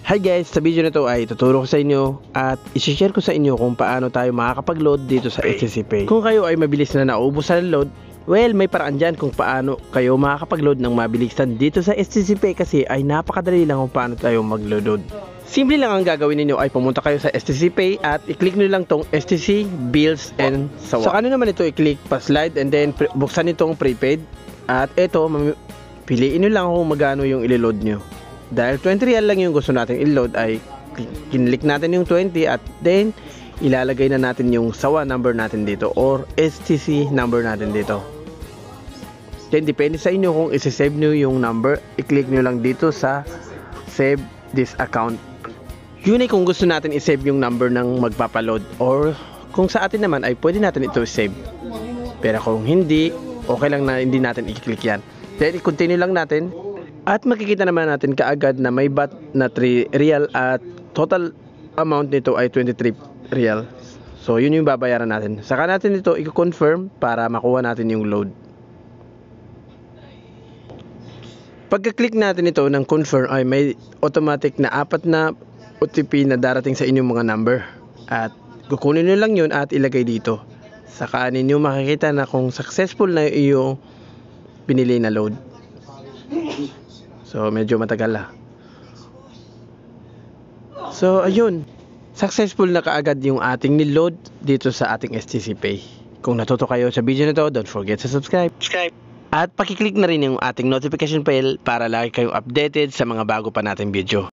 Hi guys, sa video na to ay tuturo ko sa inyo at isi-share ko sa inyo kung paano tayo makakapag-load dito sa STC Pay. Kung kayo ay mabilis na naubos sa load, well, may paraan dyan kung paano kayo makakapag-load ng mabilisan dito sa STC Pay kasi ay napakadali lang kung paano tayo mag-load. Simple lang ang gagawin ninyo ay pumunta kayo sa STC Pay at i-click nyo lang tong STC Bills and Sawa. So ano naman ito, i-click pa-slide and then buksan itong prepaid at ito, piliin nyo lang kung magano yung ilo-load nyo. Dahil 20 real lang yung gusto natin i-load ay kinlik natin yung 20 at then ilalagay na natin yung Sawa number natin dito or STC number natin dito. Then depende sa inyo kung isi-save nyo yung number, i-click nyo lang dito sa save this account. Yun ay kung gusto natin i-save yung number ng magpapaload or kung sa atin naman ay pwede natin ito i-save. Pero kung hindi, okay lang na hindi natin i-click yan. Then i-continue lang natin. At makikita naman natin kaagad na may bat na 3 real at total amount nito ay 23 real. So yun yung babayaran natin. Saka natin ito i-confirm para makuha natin yung load. Pagka-click natin ito ng confirm ay may automatic na 4 na OTP na darating sa inyong mga number. At kukunin nyo lang yun at ilagay dito. Saka ninyo makikita na kung successful na yung pinili na load. So medyo matagal lah. So ayun, successful na kaagad yung ating niload dito sa ating STC Pay. Kung natuto kayo sa video na to, don't forget to subscribe. At pakiclick na rin yung ating notification bell para lagi kayong updated sa mga bago pa nating video.